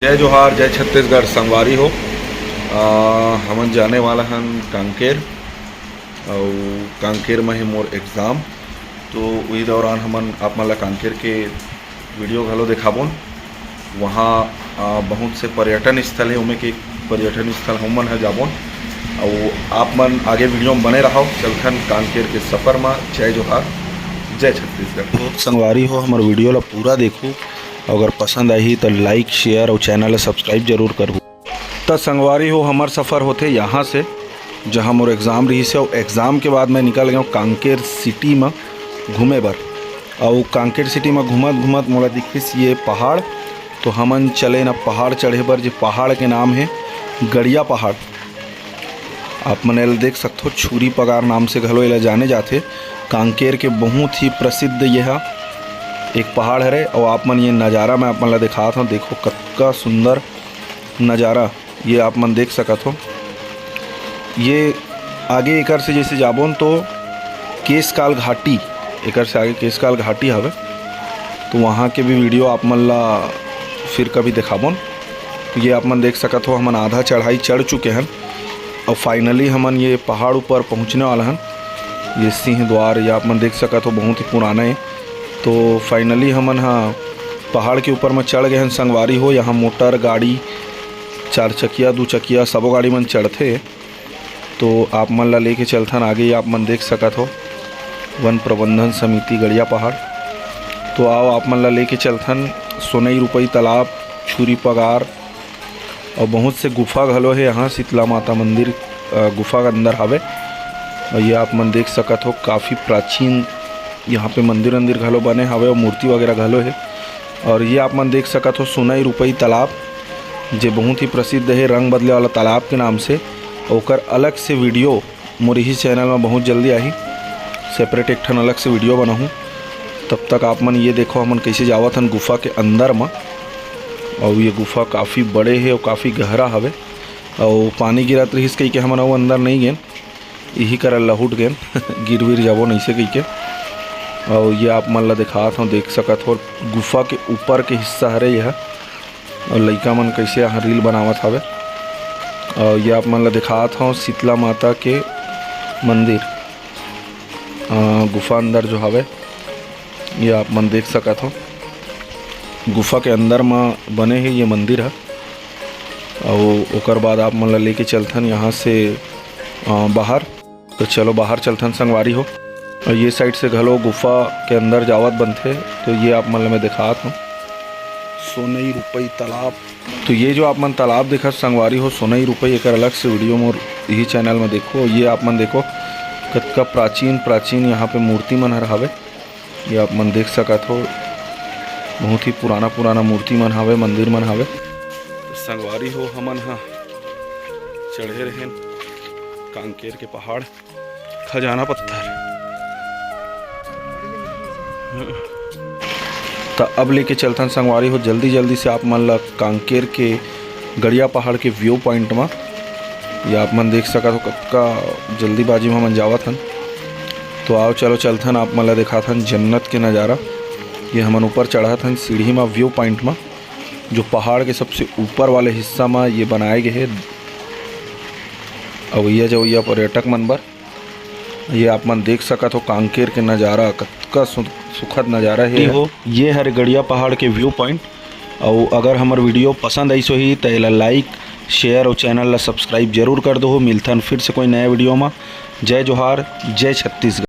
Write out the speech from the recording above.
जय जोहार, जय छत्तीसगढ़। संगवारी हो हमन जाने वाला हन कांकेर और कांकेर में है मोर एग्ज़ाम। तो वही दौरान हमन आप मन ला कांकेर के वीडियो घलो दिखाबोन। वहाँ बहुत से पर्यटन स्थल है, उनमें के पर्यटन स्थल हमन है जाबोन और आप मन आगे वीडियो में बने रहो। चलथन कांकेर के सफ़र में। जय जोहार, जय छत्तीसगढ़। तो संगवारी हो हमारे वीडियो ला पूरा देखो, अगर पसंद आई तो लाइक शेयर और चैनल ला सब्सक्राइब जरूर करो। तो संगवारी हो हमार सफ़र होते यहाँ से जहाँ मोर एग्ज़ाम रही से, और एग्ज़ाम के बाद मैं निकल गया कांकेर सिटी में घूमे बर। और कांकेर सिटी में घूमत घूमत मोला दिखिस ये पहाड़। तो हमन चले न पहाड़ चढ़े बर। जो पहाड़ के नाम है गड़िया पहाड़। आप मन एला देख सकते हो, छुरी पगार नाम से घलो एला जाने जाते। कांकेर के बहुत ही प्रसिद्ध यह एक पहाड़ है। और आप मन ये नज़ारा मैं आप मन ला दिखाता हूँ। देखो कतका सुंदर नज़ारा ये आप मन देख सकत हो। ये आगे एकर से जैसे जाबोन तो केशकाल घाटी, एकर से आगे केशकाल घाटी हवे। तो वहाँ के भी वीडियो आप मन ला फिर कभी दिखाबोन। तो ये आप मन देख सकत हो, हमन आधा चढ़ाई चढ़ चुके हैं और फाइनली हमन ये पहाड़ ऊपर पहुँचने वाला हैं। ये सिंह द्वार ये आप मन देख सकत हो, बहुत ही पुराना है। तो फाइनली हमन पहाड़ के ऊपर में चढ़ गए हैं। संगवारी हो यहाँ मोटर गाड़ी, चार चकिया, दो चकिया सबो गाड़ी मन चढ़ते। तो आप मन ला लेके चलथन आगे। आप मन देख सकत हो वन प्रबंधन समिति गड़िया पहाड़। तो आओ आप मन ला लेके चलथन। सोनई रुपई तालाब, छुरी पगार और बहुत से गुफा घलो है यहाँ। शीतला माता मंदिर गुफा के अंदर हवे। और ये आप मन देख सकत हो, काफ़ी प्राचीन यहाँ पे मंदिर अंदिर घलो बने हवे और मूर्ति वगैरह घलो है। और ये आप मन देख सकत हो सोनई रुपई तालाब, जो बहुत ही प्रसिद्ध है रंग बदले वाला तालाब के नाम से। ओकर अलग से वीडियो मोर ही चैनल में बहुत जल्दी आई, सेपरेट एक ठन अलग से वीडियो बनाऊँ। तब तक आप मन ये देखो हमन कैसे जावत हन गुफा के अंदर में। और ये गुफा काफ़ी बड़े है और काफ़ी गहरा हवे। और पानी गिरत रहीस कही के हमन वो अंदर नहीं गए, यही कर लहुट गए गिर विर जाबो नहीं से कही के। और ये आप मन ला दिखात हूँ, देख सकत हो गुफा के ऊपर के हिस्सा हरे यह। और लइका मन कैसे यहाँ रील बनावत हवे। और ये आप मन ला दिखात हूँ शीतला माता के मंदिर गुफा अंदर जो हवे। ये आप मन देख सकत हो, गुफा के अंदर में बने है ये मंदिर है। और ओकर बाद आप मन ला लेके चलथन यहाँ से बाहर। तो चलो बाहर चलथन संगवारी हो। और ये साइड से घलो गुफा के अंदर जावत बनते। तो ये आप मन ला मैं दिखात हूँ सोनई रुपई तालाब। तो ये जो आप मन तालाब देखा संगवारी हो सोनई रुपई, एक अलग से वीडियो मोर यही चैनल में देखो। ये आप मन देखो कतका प्राचीन प्राचीन यहाँ पे मूर्ति मन हवे। ये आप मन देख सकत हो, बहुत ही पुराना पुराना मूर्ति मन हवे, मंदिर मन हवे। तो संगवारी हो हमन चढ़े रहें कांकेर के पहाड़, खजाना पत्थर। तो अब लेके चलथन संगवारी हो जल्दी जल्दी से आप मन ला कांकेर के गड़िया पहाड़ के व्यू पॉइंट में। ये आप मन देख सकत हो कतका जल्दीबाजी में हमन जावत हन। तो आओ चलो चलथन, आप मन ला दिखाथन जन्नत के नज़ारा। ये हमन ऊपर चढ़ा थन सीढ़ी में व्यू पॉइंट में, जो पहाड़ के सबसे ऊपर वाले हिस्सा में ये बनाए गए है अवैया जवैया पर्यटक मन बर। ये आप मन देख सकत हो कांकेर के नज़ारा, कतका सुखद नज़ारा है हो। ये हर गड़िया पहाड़ के व्यू पॉइंट। और अगर हमार वीडियो पसंद आई सो ही तो एला लाइक शेयर और चैनल ला सब्सक्राइब जरूर कर दो। मिलथन फिर से कोई नया वीडियो में। जय जोहार, जय छत्तीसगढ़।